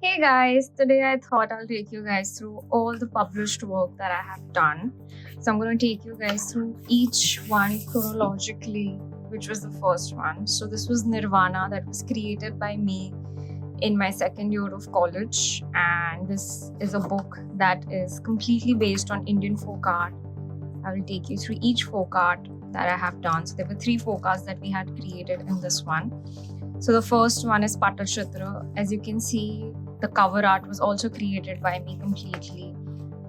Hey guys, today I thought I'll take you guys through all the published work that I have done. So I'm going to take you guys through each one chronologically, which was the first one. So this was Nirvana, that was created by me in my second year of college, and this is a book that is completely based on Indian folk art. I will take you through each folk art that I have done. So there were three folk arts that we had created in this one. So the first one is Patachitra. As you can see, the cover art was also created by me completely,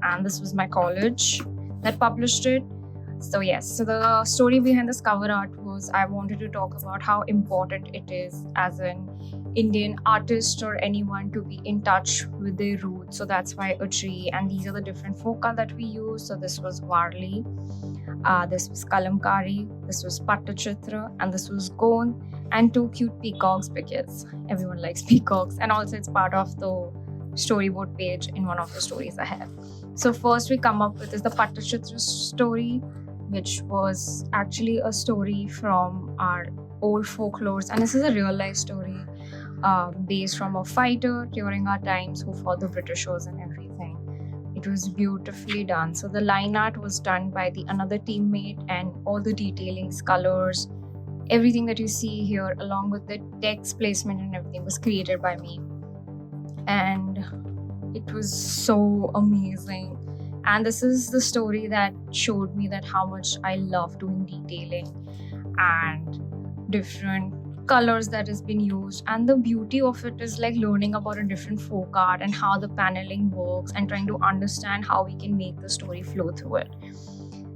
and this was my college that published it. So yes, so the story behind this cover art was I wanted to talk about how important it is as an Indian artist or anyone to be in touch with their roots. So that's why a tree, and these are the different folk art that we use. So this was Varli, this was Kalamkari, this was Patachitra, and this was Gond, and two cute peacocks because everyone likes peacocks, and also it's part of the storyboard page in one of the stories I have. So first we come up with is the Patachitra story, which was actually a story from our old folklores, and this is a real life story based from a fighter during our times who fought the Britishers and everything. It was beautifully done. So the line art was done by the another teammate, and all the detailings, colors, everything that you see here, along with the text placement and everything, was created by me. And it was so amazing. And this is the story that showed me that how much I love doing detailing and different colors that has been used, and the beauty of it is like learning about a different folk art and how the paneling works and trying to understand how we can make the story flow through it.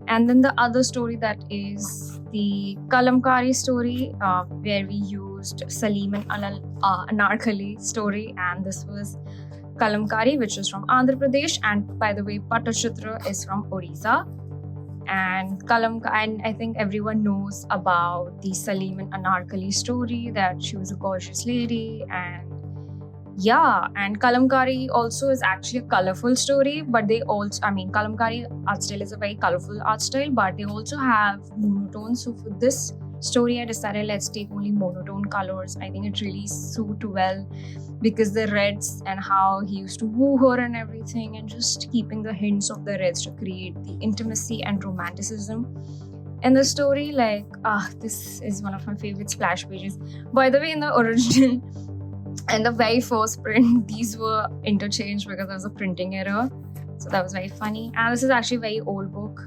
And then the other story, that is the Kalamkari story, where we used Salim and Anarkali story, and this was Kalamkari, which is from Andhra Pradesh, and by the way, Patachitra is from Orissa. And and I think everyone knows about the Salim and Anarkali story, that she was a gorgeous lady. And yeah, and Kalamkari also is actually a colorful story, but they also, I mean, Kalamkari art style is a very colorful art style, but they also have monotone. So for this story, I decided let's take only monotone colors. I think it really suit well because the reds and how he used to woo her and everything, and just keeping the hints of the reds to create the intimacy and romanticism in the story. Like, this is one of my favorite splash pages. By the way, in the original and the very first print, these were interchanged because there was a printing error. So that was very funny. And this is actually a very old book,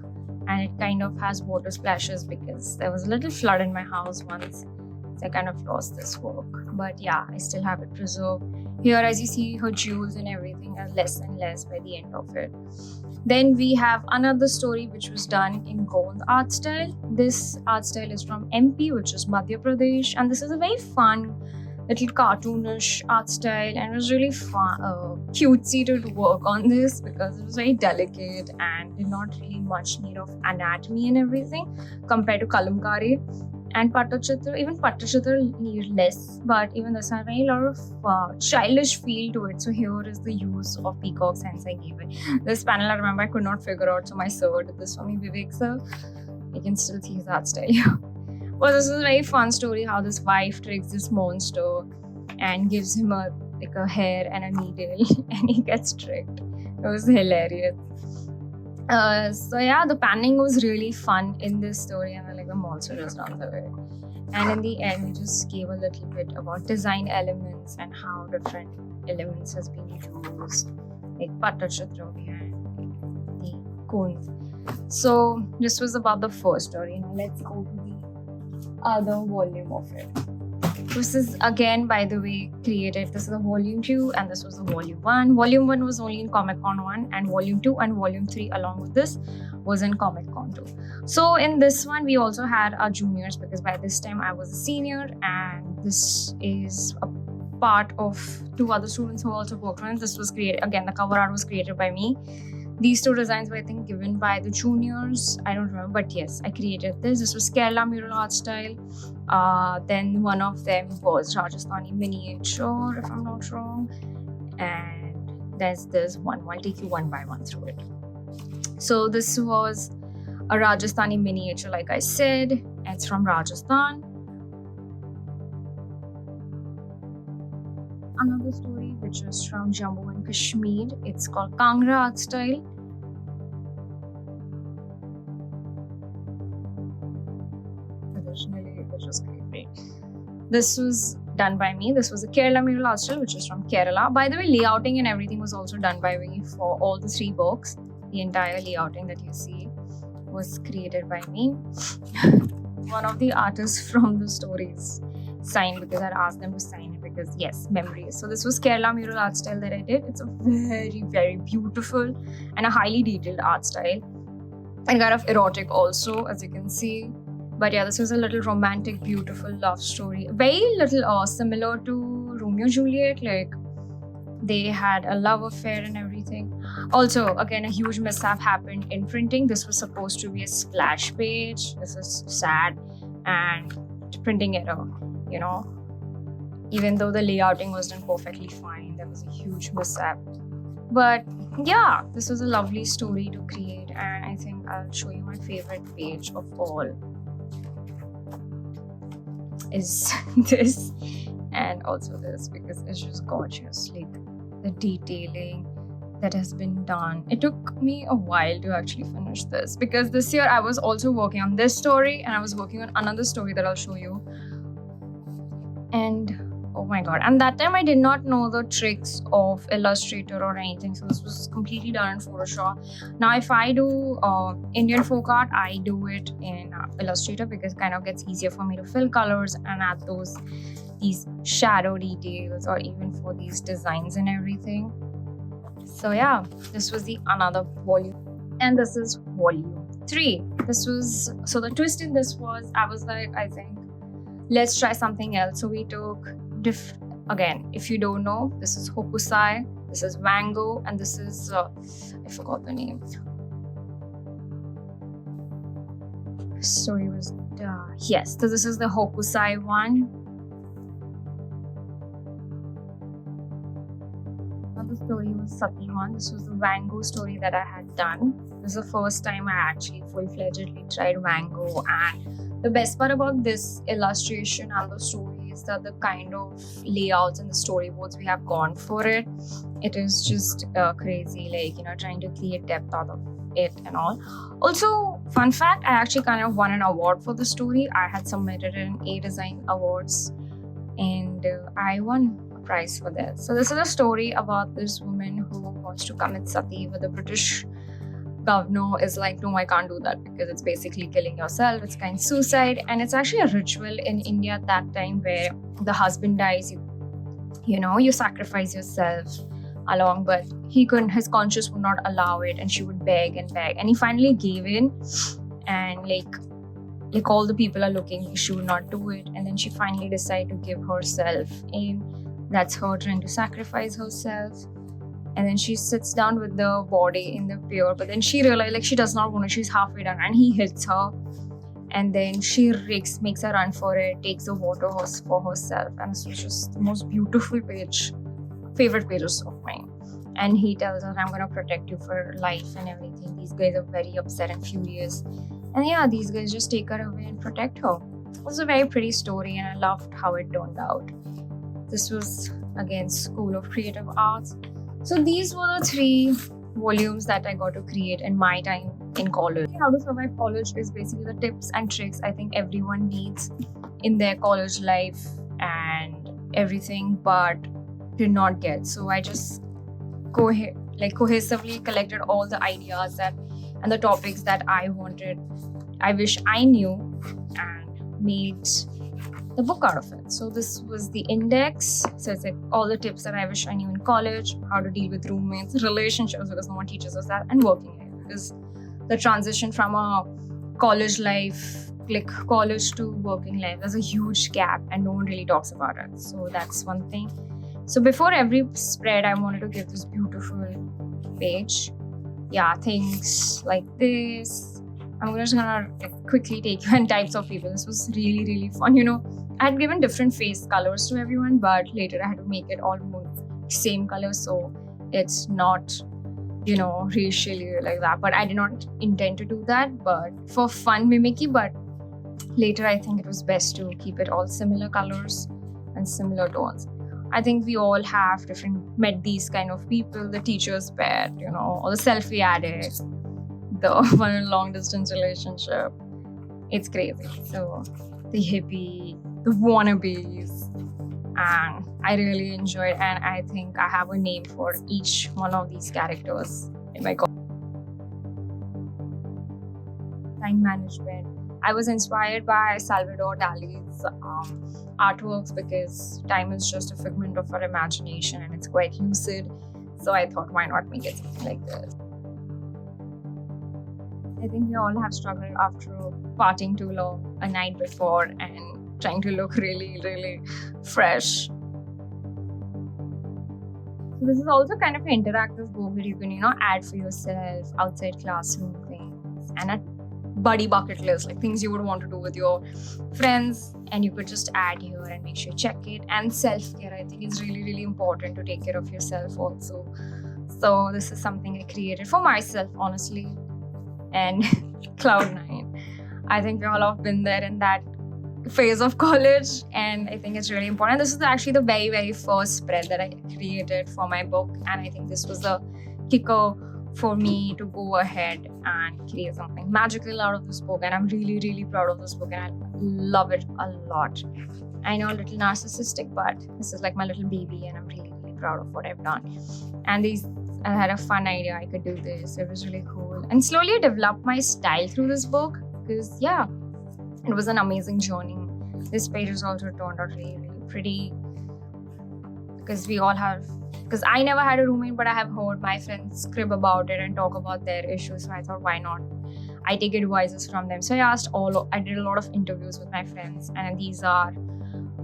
and it kind of has water splashes because there was a little flood in my house once. So I kind of lost this work. But yeah, I still have it preserved. Here, as you see, her jewels and everything are less and less by the end of it. Then we have another story which was done in Gond art style. This art style is from MP, which is Madhya Pradesh. And this is a very fun, little cartoonish art style, and it was really fun, cutesy to work on this because it was very delicate and did not really much need of anatomy and everything compared to Kalamkari and Patachitra. Even Patachitra need less, but even this had a very lot of childish feel to it. So here is the use of peacocks, hence I gave it. This panel, I remember I could not figure out, so my sir did this for me, Vivek sir. You can still see his art style here. Well, this is a very fun story how this wife tricks this monster and gives him a hair and a needle and he gets tricked. It was hilarious. So yeah, the panning was really fun in this story, and like the monster just runs away. And in the end, we just gave a little bit about design elements and how different elements has been used, like Patachitra behind the cones. So this was about the first story. Now let's go to the other volume of it. This is again, by the way, created. This is the volume 2 and this was the volume 1. Volume 1 was only in Comic Con 1, and volume 2 and volume 3 along with this was in Comic Con 2. So in this one, we also had our juniors because by this time I was a senior, and this is a part of two other students who also worked on it. This was created, again, the cover art was created by me. These two designs were, I think, given by the juniors. I don't remember, but yes, I created this. This was Kerala mural art style. Then one of them was Rajasthani miniature, if I'm not wrong. And there's this one. I'll take you one by one through it. So this was a Rajasthani miniature, like I said. It's from Rajasthan. another story which is from Jammu and Kashmir. It's called Kangra art style. Originally, it was great. This was done by me. This was a Kerala mural art style, which is from Kerala. By the way, layouting and everything was also done by me for all the 3 books. The entire layouting that you see was created by me. One of the artists from the stories signed, because I asked them to sign it because yes, memories. So this was Kerala mural art style that I did. It's a very, very beautiful and a highly detailed art style, and kind of erotic also, as you can see. But yeah, this was a little romantic, beautiful love story. Very little similar to Romeo and Juliet. Like, they had a love affair and everything. Also, again, a huge mishap happened in printing. This was supposed to be a splash page. This is sad, and printing error, you know. Even though the layouting was done perfectly fine, there was a huge mishap. But yeah, this was a lovely story to create, and I think I'll show you my favorite page of all is this, and also this, because it's just gorgeous. Like, the detailing that has been done. It took me a while to actually finish this, because this year I was also working on this story, and I was working on another story that I'll show you. And oh my god, and that time I did not know the tricks of Illustrator or anything, so this was completely done in Photoshop. Now if I do Indian folk art, I do it in Illustrator, because it kind of gets easier for me to fill colors and add these shadow details, or even for these designs and everything. So yeah, this was the another volume, and this is volume 3. This was, so the twist in this was, I was like, I think let's try something else. So we took again, if you don't know, this is Hokusai, this is Wango, and this is I forgot the name. Story was yes, so this is the Hokusai one. Another story was Sati one. This was the Wango story that I had done. This is the first time I actually full-fledgedly tried Wango, and the best part about this illustration and the story is that the kind of layouts and the storyboards we have gone for it is just crazy, like, you know, trying to create depth out of it and all. Also, fun fact, I actually kind of won an award for the story. I had submitted it in A Design Awards, and I won a prize for that. So this is a story about this woman who wants to commit sati, but the British governor is like, no, I can't do that, because it's basically killing yourself. It's kind of suicide, and it's actually a ritual in India at that time where the husband dies, you know, you sacrifice yourself along, but he couldn't, his conscience would not allow it, and she would beg and beg, and he finally gave in, and like all the people are looking, she would not do it, and then she finally decided to give herself in. That's her trying to sacrifice herself. And then she sits down with the body in the pier, but then she realizes, like, she does not want to, she's halfway done, and he hits her, and then she makes a run for it, takes the water hose for herself, and this was just the most beautiful page, favorite pages of mine. And he tells her, I'm going to protect you for life and everything. These guys are very upset and furious, and yeah, these guys just take her away and protect her. It was a very pretty story, and I loved how it turned out. This was again School of Creative Arts. So these were the 3 volumes that I got to create in my time in college. How to survive college is basically the tips and tricks I think everyone needs in their college life and everything, but did not get. So I just cohesively collected all the ideas and the topics that I wish I knew, and made the book out of it. So this was the index. So it's like all the tips that I wish I knew in college, how to deal with roommates, relationships, because no one teaches us that, and working life, because the transition from a college life, like college to working life, there's a huge gap and no one really talks about it. So that's one thing. So before every spread, I wanted to give this beautiful page. Yeah, things like this. I'm just gonna quickly take you and types of people. This was really, really fun. You know, I had given different face colors to everyone, but later I had to make it all same color, so it's not, you know, racially like that. But I did not intend to do that, but for fun mimicry. But later I think it was best to keep it all similar colors and similar tones. I think we all have met these kind of people, the teacher's pet, or the selfie addict, the one in long distance relationship. It's crazy. So the hippie, the wannabes, and I really enjoyed, and I think I have a name for each one of these characters in my time management. I was inspired by Salvador Dali's artworks because time is just a figment of our imagination and it's quite lucid. So I thought, why not make it something like this? I think we all have struggled after partying too long a night before and trying to look really, really fresh. So this is also kind of an interactive book that you can, add for yourself, outside classroom things, and a buddy bucket list, like things you would want to do with your friends, and you could just add here and make sure you check it. And self-care, I think, is really, really important to take care of yourself also. So this is something I created for myself, honestly. And Cloud9. I think we all have been there in that phase of college, and I think it's really important. This is actually the very, very first spread that I created for my book, and I think this was the kicker for me to go ahead and create something magical out of this book. And I'm really, really proud of this book, and I love it a lot. I know, a little narcissistic, but this is like my little baby, and I'm really, really proud of what I've done. And I had a fun idea I could do this. It was really cool. And slowly I developed my style through this book because, it was an amazing journey. This page has also turned out really, really pretty because I never had a roommate, but I have heard my friends crib about it and talk about their issues. So I thought, why not? I take advices from them. So I did a lot of interviews with my friends, and these are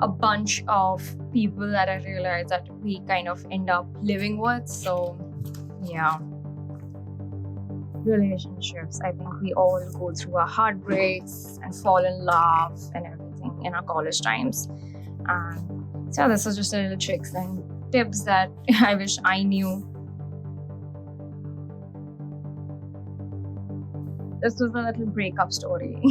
a bunch of people that I realized that we kind of end up living with. So, relationships. I think we all go through our heartbreaks and fall in love and everything in our college times. So this is just a little tricks and tips that I wish I knew. This was a little breakup story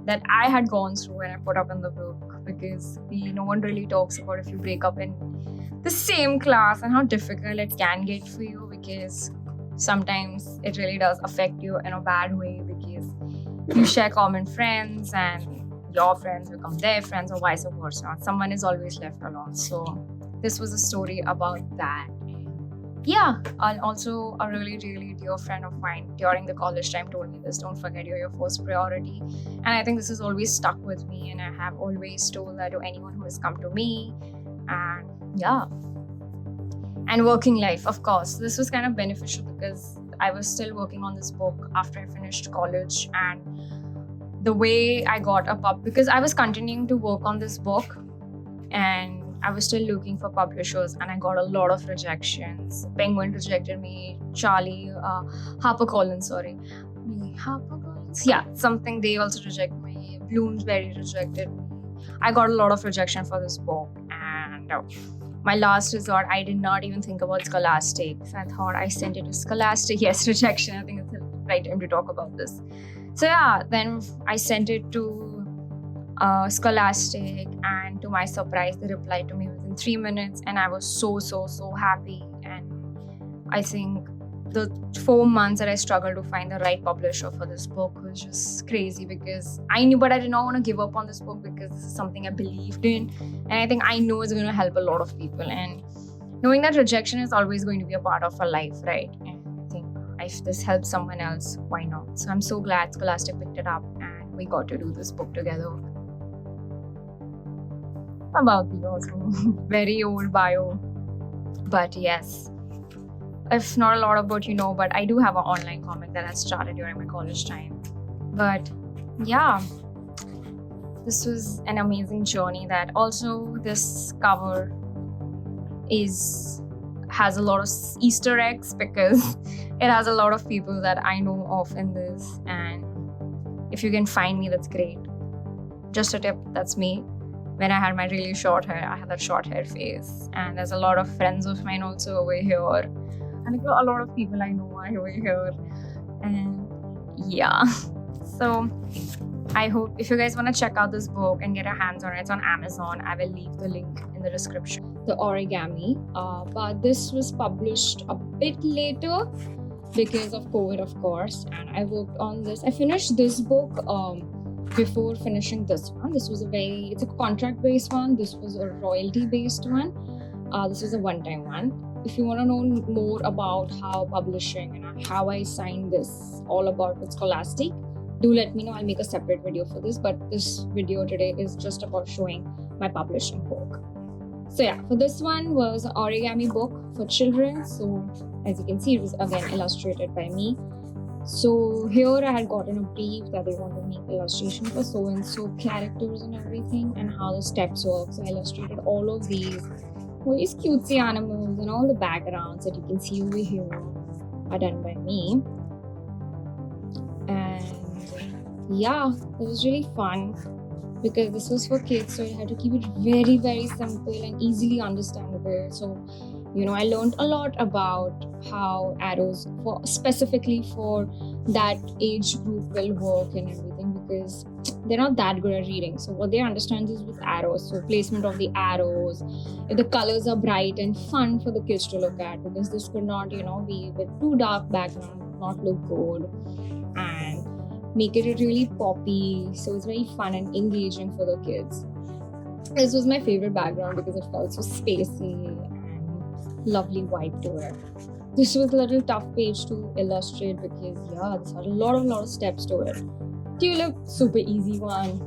that I had gone through and I put up in the book because no one really talks about if you break up in the same class and how difficult it can get for you, because sometimes it really does affect you in a bad way because you share common friends and your friends become their friends or vice versa. Someone is always left alone. So this was a story about that. And also a really, really dear friend of mine during the college time told me this: don't forget you're your first priority. And I think this has always stuck with me, and I have always told that to anyone who has come to me. And working life, of course, this was kind of beneficial because I was still working on this book after I finished college, and the way I got because I was continuing to work on this book and I was still looking for publishers, and I got a lot of rejections. Penguin rejected me, HarperCollins, something, they also rejected me. Bloomsbury rejected me. I got a lot of rejection for this book, and my last resort, I did not even think about Scholastic. So I thought I sent it to Scholastic. Yes, rejection. I think it's the right time to talk about this. So then I sent it to Scholastic, and to my surprise, they replied to me within 3 minutes, and I was so happy. And I think the 4 months that I struggled to find the right publisher for this book was just crazy because I knew, but I did not want to give up on this book because this is something I believed in, and I think I know it's going to help a lot of people. And knowing that rejection is always going to be a part of our life, right? And I think if this helps someone else, why not? So I'm so glad Scholastic picked it up and we got to do this book together. About the also very old bio, but yes, if not a lot about but I do have an online comic that I started during my college time. But this was an amazing journey. That also this cover has a lot of Easter eggs because it has a lot of people that I know of in this, and if you can find me, that's great. Just a tip, that's me. When I had my really short hair, I had that short hair phase. And there's a lot of friends of mine also over here. And a lot of people I know are over here. And so I hope if you guys want to check out this book and get your hands on it, it's on Amazon. I will leave the link in the description. The origami, but this was published a bit later because of COVID, of course. And I worked on this. I finished this book before finishing this one. This was it's a contract-based one. This was a royalty-based one. This was a one-time one. If you want to know more about how publishing and how I signed this, all about with Scholastic, do let me know. I'll make a separate video for this, but this video today is just about showing my publishing book. So yeah, for this one was an origami book for children. So as you can see, it was again illustrated by me. So here I had gotten a brief that they want to make illustration for so-and-so characters and everything and how the steps work. So I illustrated all of these cutesy animals, and all the backgrounds that you can see over here are done by me. And yeah, it was really fun because this was for kids, so I had to keep it very, very simple and easily understandable. So, I learned a lot about how arrows specifically for that age group will work and everything, because they're not that good at reading. So what they understand is with arrows, so placement of the arrows, if the colors are bright and fun for the kids to look at, because this could not, be with too dark background, not look good, and make it really poppy. So it's very fun and engaging for the kids. This was my favorite background because it felt so spacey and lovely vibe to it. This was a little tough page to illustrate because this had a lot of steps to it. Tulip, super easy one.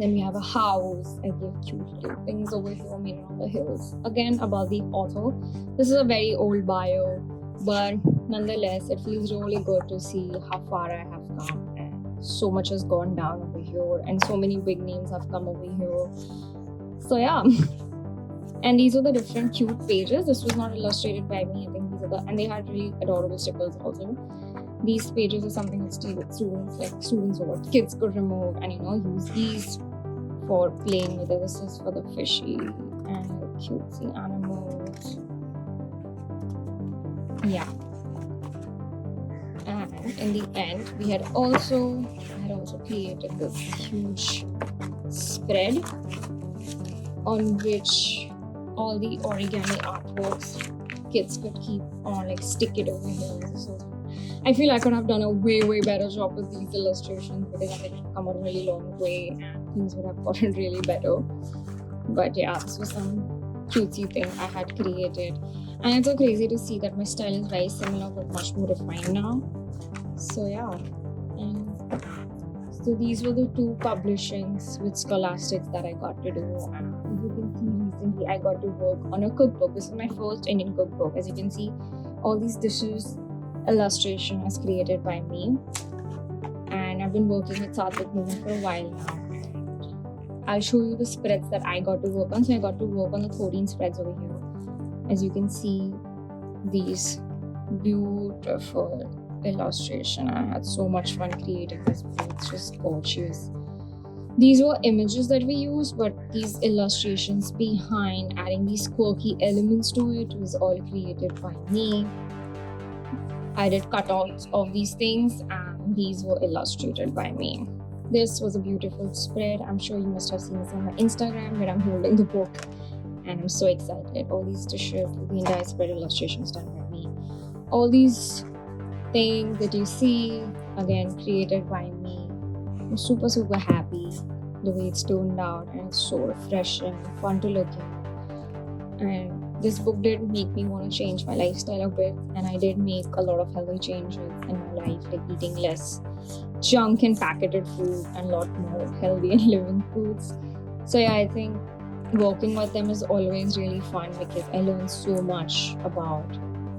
Then we have a house. I give cute little things over here made on the hills. Again, about the author. This is a very old bio, but nonetheless, it feels really good to see how far I have come. And so much has gone down over here, and so many big names have come over here. So yeah. And these are the different cute pages. This was not illustrated by me. I think these are and they had really adorable stickers also. These pages are something that students or what kids could remove and use these for playing with it. This is for the fishy and the cutesy animals. Yeah. And in the end, I had also created this huge spread on which all the origami artworks kids could keep on, stick it over here. So I feel I could have done a way, way better job with these illustrations because I didn't come a really long way and things would have gotten really better. But yeah, this was some cutesy thing I had created. And it's so crazy to see that my style is very similar but much more refined now. So yeah. And so these were the 2 publishings with Scholastic that I got to do. And as you can see, recently I got to work on a cookbook. This is my first Indian cookbook. As you can see, all these dishes illustration is created by me, and I've been working with Satvic movement for a while now. I'll show you the spreads that I got to work on. So I got to work on the 14 spreads over here. As you can see, these beautiful illustration. I had so much fun creating this book. It's just gorgeous. These were images that we used, but these illustrations behind adding these quirky elements to it was all created by me. I did cutouts of these things and these were illustrated by me. This was a beautiful spread. I'm sure you must have seen this on my Instagram where I'm holding the book and I'm so excited. All these dishes, the entire spread illustrations done by me. All these things that you see, again, created by me. I'm super, super happy the way it's turned out, and it's so refreshing and fun to look at. And this book did make me want to change my lifestyle a bit, and I did make a lot of healthy changes in my life, like eating less junk and packeted food and a lot more healthy and living foods. So yeah, I think working with them is always really fun because I learn so much about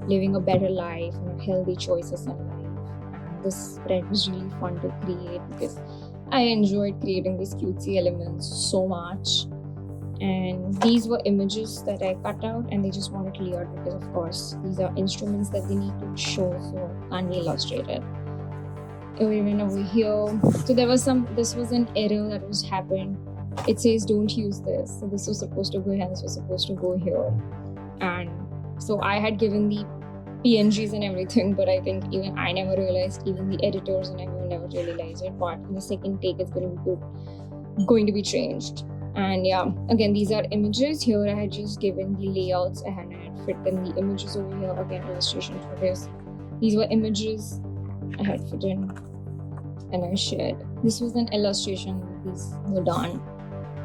living a better life and healthy choices in life. And this spread was really fun to create because I enjoyed creating these cutesy elements so much. And these were images that I cut out and they just wanted layered because of course these are instruments that they need to show, so can't be illustrated. Even over here, so this was an error that was happened. It says don't use this, so this was supposed to go here, this was supposed to go here. And so I had given the PNGs and everything, but I think even I never realized, even the editors and everyone never realized it. But in the second take, it's going to be changed. And yeah, again, these are images. Here I had just given the layouts and I had fit in the images over here. Again, illustration for this. These were images I had fit in and I shared. This was an illustration. These were done.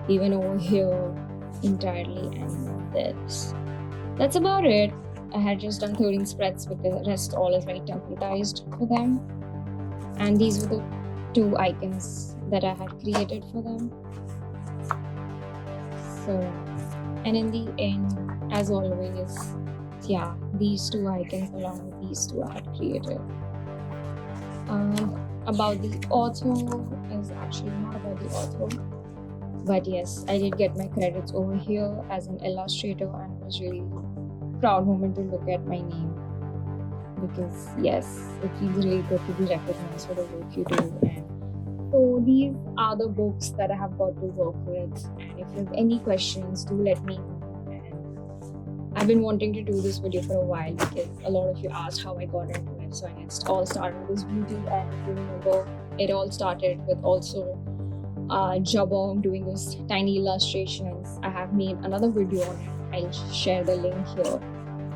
Even over here entirely, and that's about it. I had just done 13 spreads because the rest all is very templatized for them. And these were the two icons that I had created for them. So, and in the end, as always, yeah, these two icons along with these two I had created. About the author is actually not about the author, but yes, I did get my credits over here as an illustrator, and it was really proud moment to look at my name, because yes, it feels really good to be recognized for the work you do. And so these are the books that I have got to work with, and if you have any questions, do let me know. And I've been wanting to do this video for a while because a lot of you asked how I got into it. So it all started with this beauty, and if you remember, it all started with also Jabong doing those tiny illustrations. I have made another video on it. I'll share the link here.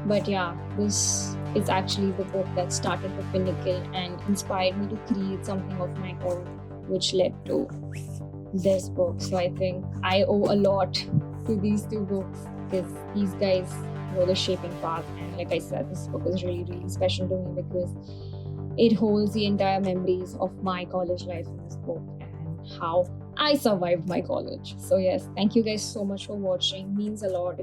But yeah, this is actually the book that started the pinnacle and inspired me to create something of my own, which led to this book. So I think I owe a lot to these two books because these guys were the shaping part. And like I said, this book is really, really special to me because it holds the entire memories of my college life in this book and how I survived my college. So yes, thank you guys so much for watching. It means a lot.